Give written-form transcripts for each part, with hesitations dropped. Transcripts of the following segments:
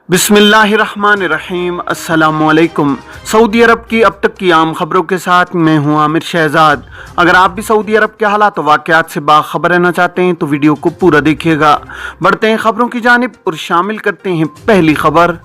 बिस्मिल्लाहिर्रहमानिर्रहीम। अस्सलाम वालेकुम। सऊदी अरब की अब तक की आम खबरों के साथ मैं हूं आमिर शहजाद। अगर आप भी सऊदी अरब के हालात और वाक़यात से बाखबर रहना चाहते हैं तो वीडियो को पूरा देखिएगा। बढ़ते हैं खबरों की जानिब और शामिल करते हैं पहली खबर।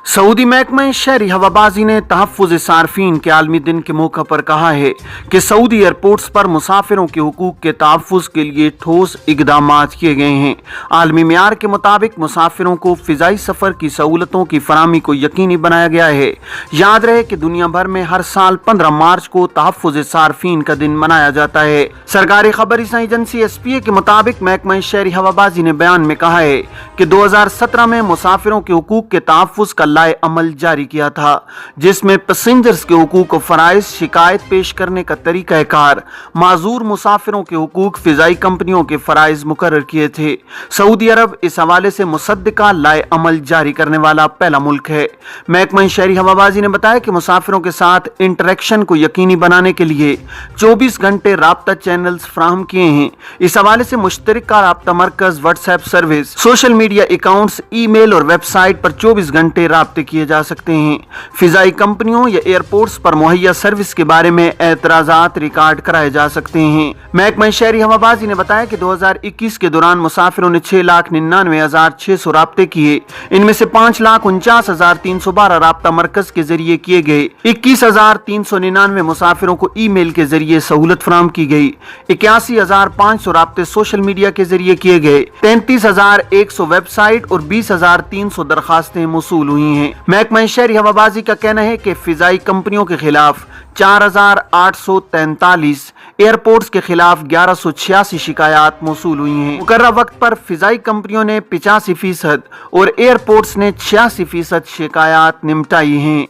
सऊदी महकमा शहरी हवाबाजी ने तहफ़्फ़ुज़ सारफीन के आलमी दिन के मौके पर कहा है कि सऊदी एयरपोर्ट्स पर मुसाफिरों के हुकूक के तहफ़्फ़ुज़ के लिए ठोस इक़दामात किए गए हैं। आलमी मेयार के मुताबिक मुसाफिरों को फ़िज़ाई सफ़र की सहूलतों की फराहमी को यकीनी बनाया गया है। याद रहे कि दुनिया भर में हर साल 15 मार्च को तहफ़्फ़ुज़ सारफीन का दिन मनाया जाता है। सरकारी खबर एजेंसी SPA के मुताबिक महकमा शहरी हवाबाजी ने बयान में कहा है कि 2017 में मुसाफिरों के हुकूक के तहफ़्फ़ुज़ का लाए अमल जारी किया था, जिसमें पैसेंजर्स के हुकूक और फराइज, शिकायत पेश करने का तरीक़ाकार, माजूर मुसाफिरों के हुकूक, फ़िज़ाई कंपनियों के फराइज मुकर्रर किए थे। सऊदी अरब इस हवाले से मुसद्दिका लाए अमल जारी करने वाला पहला मुल्क है। महकमा शहरी हवाबाजी ने बताया कि मुसाफिरों के साथ इंटरेक्शन को यकीनी बनाने के लिए 24 घंटे राब्ता चैनल्स फ्राहम किए हैं। इस हवाले से मुश्तरका राब्ता मरकज, WhatsApp service, social media accounts, email और वेबसाइट पर 24 घंटे राब्ते किए जा सकते हैं। फिजाई कंपनियों या एयरपोर्ट्स पर मुहैया सर्विस के बारे में एतराजात रिकॉर्ड कराए जा सकते हैं। महकमा शहरी हवाबाजी ने बताया कि 2021 के दौरान मुसाफिरों ने 6,99,600 राब्ते किए। इनमें से 5,49,312 राब्ता मरकज के जरिए किए गए। 21,399 मुसाफिरों को ईमेल के जरिए सहूलत फराहम की गई। 81,500 राब्ते सोशल मीडिया के जरिए किए गए। 33,100 वेबसाइट और 20,300 दरखास्तें मौसूल हुई हैं। महकमा शहरी हवाबाजी का कहना है कि फिजाई कंपनियों के खिलाफ 4,843, एयरपोर्ट्स के खिलाफ 1186 शिकायत मौसूल हुई हैं। मुकर्रर वक्त पर फिजाई कंपनियों ने 85% और एयरपोर्ट्स ने 86% शिकायत निपटाई हैं।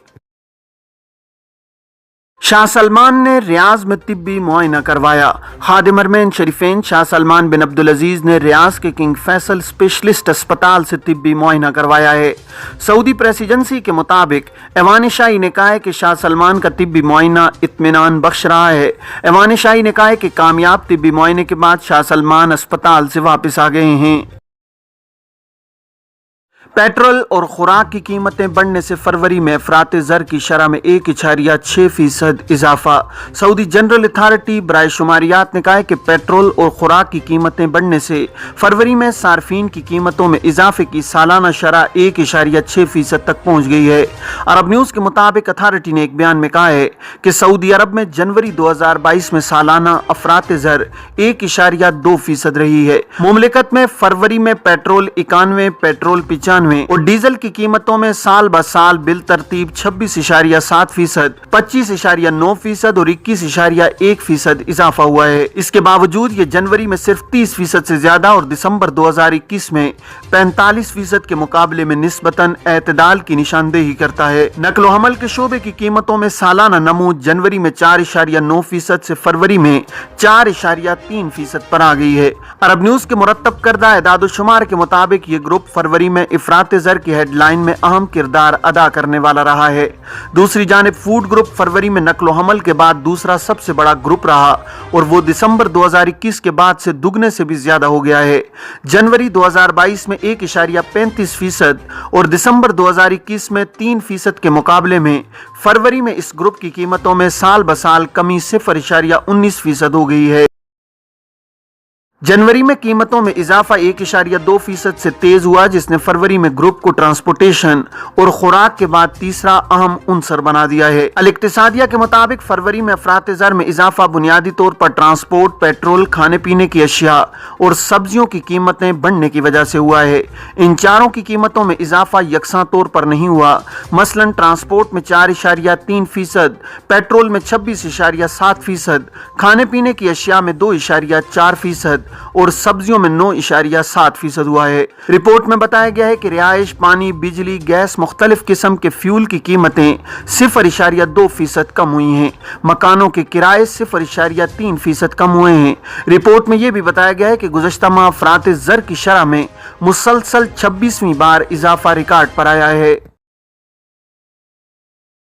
शाह सलमान ने रियाज में तिब्बी मुआयना करवाया। खादिम हरमैन शरीफैन शाह सलमान बिन अब्दुल अजीज ने रियाज के किंग फैसल स्पेशलिस्ट अस्पताल से तिब्बी मुआयना करवाया है। सऊदी प्रेस एजेंसी के मुताबिक ऐवान शाही ने कहा है कि शाह सलमान का तिब्बी मुआयना इत्मीनान बख्श रहा है। ऐवान शाही ने कहा है कि कामयाब तिब्बी मुआयने के बाद शाह सलमान अस्पताल से वापस आ गए हैं। पेट्रोल और खुराक की कीमतें बढ़ने से फरवरी में अफरात ज़र की शरह में 1.6% इजाफा। सऊदी जनरल अथॉरिटी बराए शुमारियात ने कहा है कि पेट्रोल और खुराक की कीमतें बढ़ने से फरवरी में सार्फिन की कीमतों में इजाफे की सालाना शरह 1.6% तक पहुँच गई है। अरब न्यूज़ के मुताबिक अथॉरिटी ने एक बयान में कहा है कि सऊदी अरब में जनवरी 2022 में सालाना अफरात ज़र 1.2% रही है। मुमलिकत में फरवरी में पेट्रोल 91, पेट्रोल 95 और डीजल की कीमतों में साल ब साल बिल तरतीब 26.7%, 25.9% और 21.1% इजाफा हुआ है। इसके बावजूद ये जनवरी में सिर्फ 30% से ज्यादा और दिसंबर 2021 में 45% के मुकाबले में निस्बतन एतदाल की निशानदेही करता है। नकलो हमल के शोबे की कीमतों में सालाना नमूद जनवरी में 4.9% से फरवरी में 4.3% पर आ गई है। अरब न्यूज़ के मुरतब करदा एदाद-ओ-शुमार के मुताबिक ये ग्रुप फरवरी में इफरात ज़र की हेडलाइन में अहम किरदार अदा करने वाला रहा है। दूसरी जानिब फूड ग्रुप फरवरी में नकलो हमल के बाद दूसरा सबसे बड़ा ग्रुप रहा और वो दिसंबर 2021 के बाद से दुगने से भी ज्यादा हो गया है। जनवरी 2022 में 1.35% और दिसंबर 2021 में 3% के मुकाबले में फरवरी में इस ग्रुप की कीमतों में साल ब साल कमी 0.19% हो गई है। जनवरी में कीमतों में इजाफा 1.2% से तेज हुआ, जिसने फरवरी में ग्रुप को ट्रांसपोर्टेशन और खुराक के बाद तीसरा अहम उनसर बना दिया है। अल-इक्तिसादिया के मुताबिक फरवरी में अफरात ज़र में इजाफा बुनियादी तौर पर ट्रांसपोर्ट, पेट्रोल, खाने पीने की अशिया और सब्जियों की कीमतें बढ़ने की वजह से हुआ है। इन चारों की कीमतों में इजाफा यकसा तौर पर नहीं हुआ। मसलन ट्रांसपोर्ट में 4.3%, पेट्रोल में 26.7%, खाने पीने की अशिया में 2.4% और सब्जियों में 9.7% हुआ है। रिपोर्ट में बताया गया है कि रिहाइश, पानी, बिजली, गैस, मुख्तलिफ किस्म के फ्यूल की कीमतें 0.2% कम हुई हैं। मकानों के किराए 0.3% कम हुए हैं। रिपोर्ट में यह भी बताया गया है कि गुज़श्ता माह अफरात ज़र की शरह में मुसलसल 26वीं बार इजाफा रिकॉर्ड पर आया है।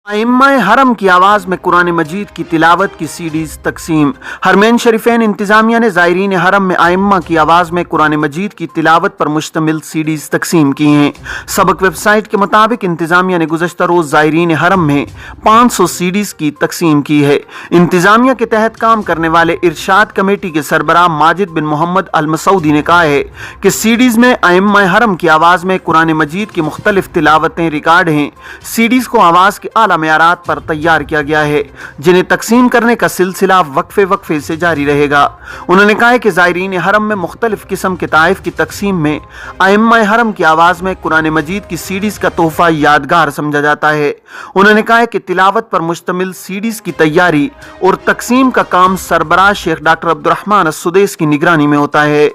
अइम्मा हरम की आवाज में कुरान मजीद की तिलावत की सीडीज तकसीम। हरमैन शरीफैन इंतजामिया ने ज़ायरीन हरम में अइम्मा की आवाज में कुरान मजीद की तिलावत पर मुश्तमिल सीडीज तकसीम की हैं। सबक वेबसाइट के मुताबिक इंतजामिया ने गुज़श्ता रोज़ ज़ायरीन हरम में 500 सीडीज की तकसीम की है। इंतजामिया के तहत काम करने वाले इरशाद कमेटी के सरबराह माजिद बिन मोहम्मद अल मसूदी ने कहा है कि सीडीज में अइम्मा हरम की आवाज में कुरान मजीद की मुख्तलिफ तिलावतें रिकॉर्ड हैं। सीडीज को आवाज के आला मयारात पर तैयार किया गया है, जिन्हें तकसीम करने का सिलसिला वक्फे से जारी रहेगा। उन्होंने कहा है कि ज़ायरीन हरम में मुख्तलिफ किस्म के ताइफ की तकसीम में अइम्मा हरम की आवाज में कुरान मजीद की सीडीज का तोहफा यादगार समझा जाता है। उन्होंने कहा है कि तिलावत पर मुश्तमिल सीडीज की तैयारी और तकसीम का काम सरबराह शेख डॉक्टर अब्दुर्रहमान अस्सुदैस की निगरानी में होता है।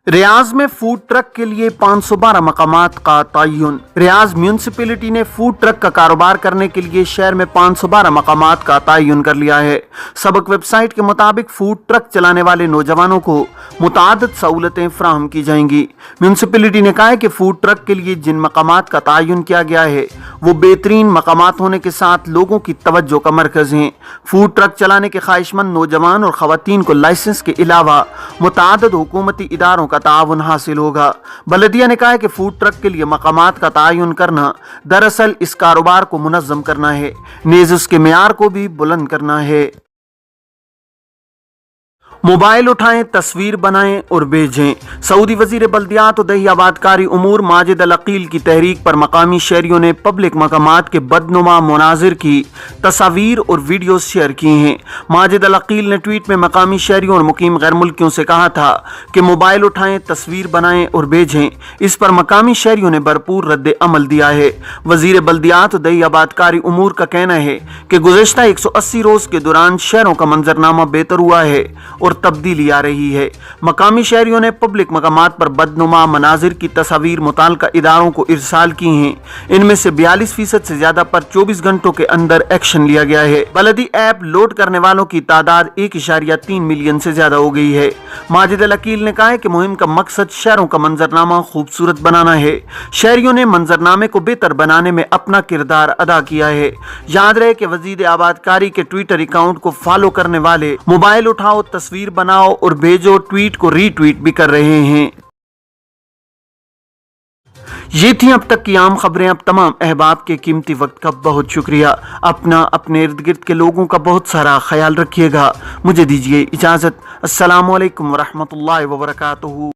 रियाज में फूड ट्रक के लिए 512 मकामात का तयन। रियाज म्यूनसिपैलिटी ने फूड ट्रक का कारोबार करने के लिए शहर में 512 मकामात का तयन कर लिया है। सबक वेबसाइट के मुताबिक फूड ट्रक चलाने वाले नौजवानों को मुताअद्दिद सहूलतें फराहम की जाएंगी। म्यूनसिपैलिटी ने कहा है कि फूड ट्रक के लिए जिन मकामात का तयन किया गया है वो बेहतरीन मकामात होने के साथ लोगों की तवज्जो का मरकज हैं। फूड ट्रक चलाने के ख्वाहिशमंद नौजवान और खवातीन को लाइसेंस के अलावा मुताअद्दिद हुकूमती इदारों का ताउन हासिल होगा। बलदिया ने कहा है कि फूड ट्रक के लिए मकामात का तयन करना दरअसल इस कारोबार को मुनज़्ज़म करना है, नेज़ उसके मेयार को भी बुलंद करना है। मोबाइल उठाएं, तस्वीर बनाएं और भेजें। सऊदी वजीर बल्दियात और दही आबादकारी उमूर माजिद अल अकील की तहरीक पर मकामी शहरियों ने पब्लिक मकामात के बदनुमा मनाजिर की तस्वीर और वीडियो शेयर की हैं। माजिद अल अकील ने ट्वीट में मकामी शहरियों और मुकीम गैर मुल्कियों से कहा था कि मोबाइल उठाएं, तस्वीर बनाएं और भेजें। इस पर मकामी शहरियों ने भरपूर रद्द अमल दिया है। वजीर बल्दियात और दही आबादकारी उमूर का कहना है कि गुज़श्ता 180 रोज के दौरान शहरों का मंजरनामा बेहतर हुआ है और तब्दीली आ रही है। मकामी शहरियों ने पब्लिक मकामात पर बदनुमा मनाजिर की तस्वीर मुताल्लिका इदारों को इरसाल की हैं। इनमें से 42% से ज्यादा पर 24 घंटों के अंदर एक्शन लिया गया है। बलदी ऐप लोड करने वालों की तादाद 1.3 मिलियन से ज्यादा हो गई है। माजिद अल अकील ने कहा है कि मुहिम का मकसद शहरों का मंजरनामा खूबसूरत बनाना है। शहरियों ने मंजरनामे को बेहतर बनाने में अपना किरदार अदा किया है। याद रहे कि वजीर आबादकारी के ट्विटर अकाउंट को फॉलो करने वाले मोबाइल उठाओ, तस्वीर बनाओ और भेजो ट्वीट को रीट्वीट भी कर रहे हैं। ये थी अब तक की आम खबरें। अब तमाम अहबाब के कीमती वक्त का बहुत शुक्रिया। अपना, अपने इर्द गिर्द के लोगों का बहुत सारा ख्याल रखिएगा। मुझे दीजिए इजाज़त। अस्सलामु अलैकुम वरहमतुल्लाहि वबरकातुहू।